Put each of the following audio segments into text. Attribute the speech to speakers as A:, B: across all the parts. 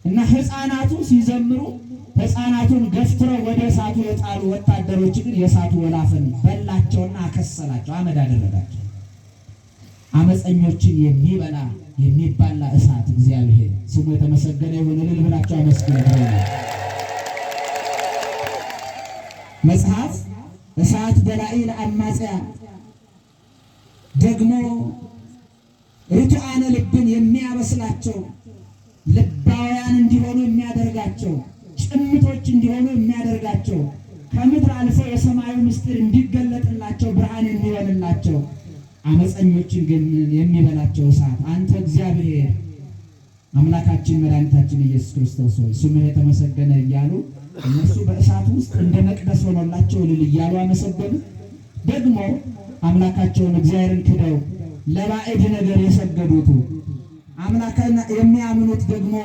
A: እና ሕፃናቱ ሲዘምሩ ሕፃናቱን ገፍትረው ወደ እሳቱ የጣሉ ወታደሮች ግን የእሳቱ ወላፈን በላቸውና አከሰላቸው፣ አመድ አደረጋቸው። አመፀኞችን የሚበላ የሚባላ እሳት እግዚአብሔር ስሙ የተመሰገነ ይሁን። እልል ብላችሁ አመስግኑ። መጽሐፍ እሳት በላኢ ለአማጽያን ደግሞ ርቱዓነ ልብን የሚያበስላቸው ልባውያን እንዲሆኑ የሚያደርጋቸው ጭምቶች እንዲሆኑ የሚያደርጋቸው ከምድር አልፎ የሰማዩ ምስጢር እንዲገለጥላቸው ብርሃን የሚሆንላቸው አመፀኞችን ግን የሚበላቸው እሳት አንተ እግዚአብሔር አምላካችን መድኃኒታችን ኢየሱስ ክርስቶስ ሆይ ስምህ የተመሰገነ እያሉ እነሱ በእሳት ውስጥ እንደ መቅደስ ሆኖላቸው እልል እያሉ አመሰገኑ። ደግሞ አምላካቸውን እግዚአብሔርን ክደው ለባዕድ ነገር የሰገዱቱ አምላክን የሚያምኑት ደግሞ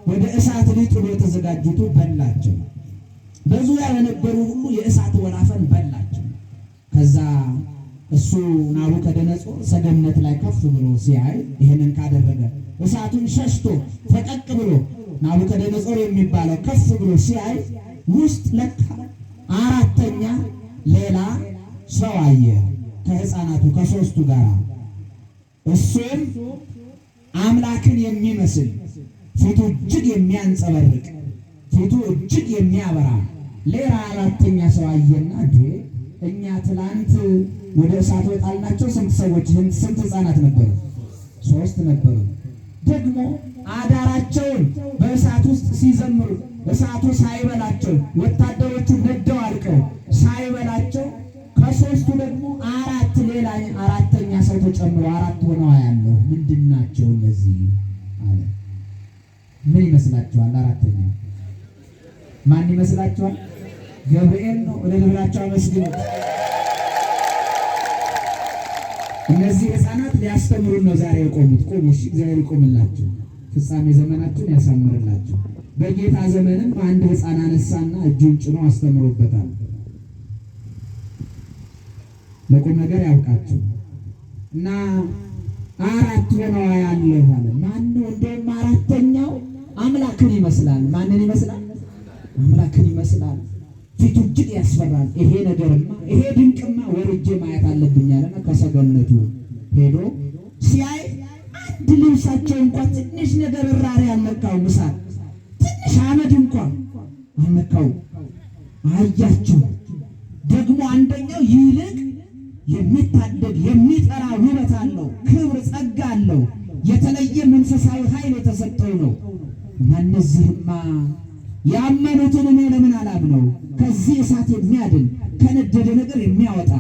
A: ወደ እሳት ሊጥሉ የተዘጋጁቱ በላቸው። በዙሪያ የነበሩ ሁሉ የእሳት ወላፈን በላቸው። ከዛ እሱ ናቡከደነፆር ሰገነት ላይ ከፍ ብሎ ሲያይ ይህንን ካደረገ እሳቱን ሸሽቶ ፈቀቅ ብሎ ናቡከደነፆር የሚባለው ከፍ ብሎ ሲያይ ውስጥ ለካ አራተኛ ሌላ ሰው አየ ከሕፃናቱ ከሦስቱ ጋር። እሱም አምላክን የሚመስል ፊቱ እጅግ የሚያንጸባርቅ ፊቱ እጅግ የሚያበራ ሌላ አራተኛ ሰው አየና እኛ ትላንት ወደ እሳቱ የጣልናቸው ስንት ሰዎች ስንት ሕፃናት ነበሩ? 3 ነበሩ። ደግሞ አዳራቸውን በእሳት ውስጥ ሲዘምሩ እሳቱ ሳይበላቸው ወታደሮቹ ነደው አልቀው ሳይበላቸው ከሦስቱ ደግሞ 4 ሌላ አራተኛ ሰው ተጨምሮ 4 ሆነው ያለው ምንድናቸው እነዚህ አለ። ምን ይመስላችኋል? አራተኛ ማን ይመስላችኋል? ገብርኤል ነው። ወደ ልብላቸው አመስግኑ። እነዚህ ሕፃናት ሊያስተምሩን ነው ዛሬ የቆሙት። ቆሙ። እሺ፣ እግዚአብሔር ይቆምላችሁ፣ ፍጻሜ ዘመናችሁን ያሳምርላችሁ። በጌታ ዘመንም አንድ ሕፃን አነሳና እጁን ጭኖ አስተምሮበታል። ለቁም ነገር ያውቃችሁ እና 4 ሆነው ያለው አለ። ማነው? እንደውም አራተኛው አምላክን ይመስላል። ማንን ይመስላል? አምላክን ይመስላል። ፊቱ እጅግ ያስፈራል። ይሄ ነገርማ ይሄ ድንቅማ ወርጄ ማየት አለብኝ አለና ከሰገነቱ ሄዶ ሲያይ አንድ ልብሳቸው እንኳን ትንሽ ነገር እራሪ አልነካው፣ ምሳል ትንሽ አመድ እንኳን አልነካው። አያችሁ ደግሞ አንደኛው ይልቅ የሚታደግ የሚጠራ ውበት አለው፣ ክብር ጸጋ አለው፣ የተለየ መንፈሳዊ ኃይል የተሰጠው ነው። እና እነዚህማ ያመኑትን እኔ ለምን አላምነው? ከዚህ እሳት የሚያድን ከነደደ ነገር የሚያወጣ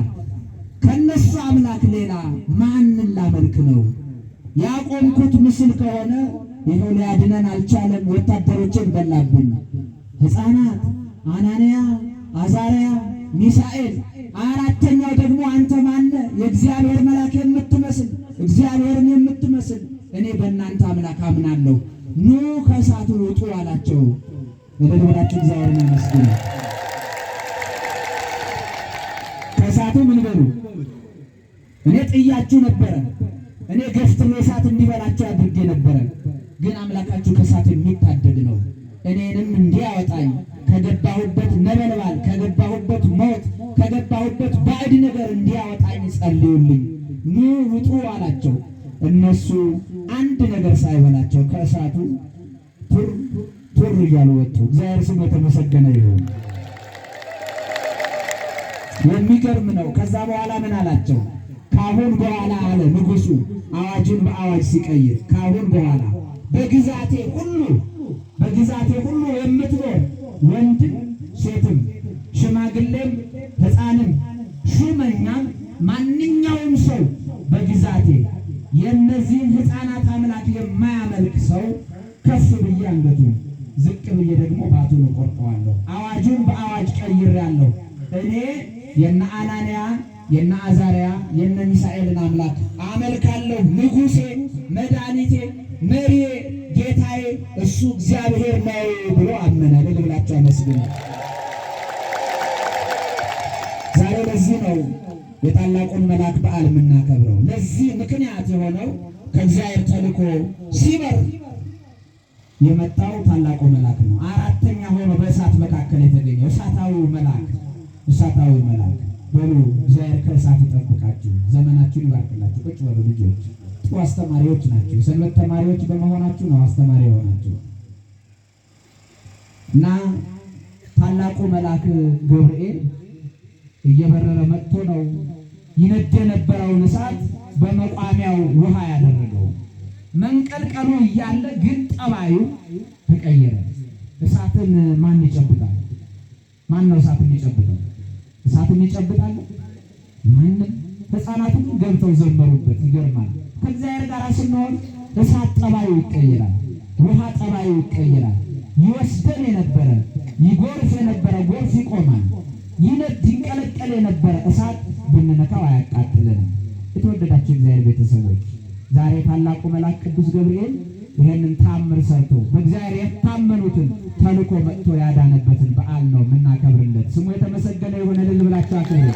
A: ከነሱ አምላክ ሌላ ማንን ላመልክ ነው? ያቆምኩት ምስል ከሆነ ይኸው ሊያድነን አልቻለም። ወታደሮችን በላብኝ። ሕፃናት አናንያ፣ አዛርያ፣ ሚሳኤል። አራተኛው ደግሞ አንተ ማነ? የእግዚአብሔር መልአክ የምትመስል እግዚአብሔርን የምትመስል እኔ በእናንተ አምላክ አምናለሁ፣ ኑ ከእሳቱ ውጡ አላቸው። ወላችሁ እግዚአብሔርን አመስግኑ። ከእሳቱ ምን በሉ? እኔ ጥያችሁ ነበረ፣ እኔ ገፍትሬ እሳት እንዲበላችሁ አድርጌ ነበረ። ግን አምላካችሁ ከእሳት የሚታደግ ነው። እኔንም እንዲያወጣኝ ከገባሁበት ነበልባል፣ ከገባሁበት ሞት፣ ከገባሁበት ባዕድ ነገር እንዲያወጣኝ ጸልዩልኝ፣ ኑ ውጡ አላቸው። እነሱ አንድ ነገር ሳይበላቸው ከእሳቱ ቱር እያሉ ወጡ። እግዚአብሔር ስሙ የተመሰገነ ይሁን። የሚገርም ነው። ከዛ በኋላ ምን አላቸው? ካሁን በኋላ አለ ንጉሡ አዋጅን በአዋጅ ሲቀይር፣ ካሁን በኋላ በግዛቴ ሁሉ የምትኖር ወንድም ሴትም ሽማግሌም ሕፃንም ሹመኛም ማንኛውም ሰው በግዛቴ የእነዚህን ሕፃናት አምላክ የማያመልክ ሰው ከፍ ብዬ አንገቱን ዝቅ ብዬ ደግሞ ባቱን እቆርጠዋለሁ። አዋጁን በአዋጅ ቀይሬአለሁ። እኔ የነ አናንያ የነ አዛርያ የነ ሚሳኤልን አምላክ አመልካለሁ። ንጉሴ፣ መድኃኒቴ፣ መሪዬ፣ ጌታዬ እሱ እግዚአብሔር ነው ብሎ አመነ። ልብላችሁ አመስግኑ። ዛሬ ለዚህ ነው የታላቁን መልአክ በዓል የምናከብረው። ለዚህ ምክንያት የሆነው ከእግዚአብሔር ተልኮ ሲበር የመጣው ታላቁ መልአክ ነው። አራተኛ ሆኖ በእሳት መካከል የተገኘው እሳታዊው መልአክ በሉ እግዚአብሔር ከእሳት ይጠብቃችሁ፣ ዘመናችሁን ይባርክላችሁ። ቁጭ በሉ ልጆች፣ ጥሩ አስተማሪዎች ናቸው። ሰንበት ተማሪዎች በመሆናችሁ ነው አስተማሪ የሆናችሁ። እና ታላቁ መልአክ ገብርኤል እየበረረ መጥቶ ነው ይነድ የነበረውን እሳት በመቋሚያው ውሃ ያደረገው። መንቀልቀሉ እያለ ግን ጠባዩ ተቀየረ። እሳትን ማን ይጨብጣል? ማን ነው እሳትን ይጨብጣል? እሳትን ይጨብጣል ማንም። ሕፃናትም ገብተው ዘመሩበት። ይገርማል። ከእግዚአብሔር ጋር ስንሆን እሳት ጠባዩ ይቀየራል፣ ውሃ ጠባዩ ይቀየራል። ይወስደን የነበረ ይጎርፍ የነበረ ጎርፍ ይቆማል። ይነድ ይንቀለቀል የነበረ እሳት ብንነካው አያቃጥለንም። የተወደዳችሁ እግዚአብሔር ቤተሰቦች ዛሬ ታላቁ መልአክ ቅዱስ ገብርኤል ይሄንን ታምር ሰርቶ በእግዚአብሔር የታመኑትን ተልኮ መጥቶ ያዳነበትን በዓል ነው የምናከብርለት። ስሙ የተመሰገነ ይሁን። እልል ብላችሁ አክብሩ።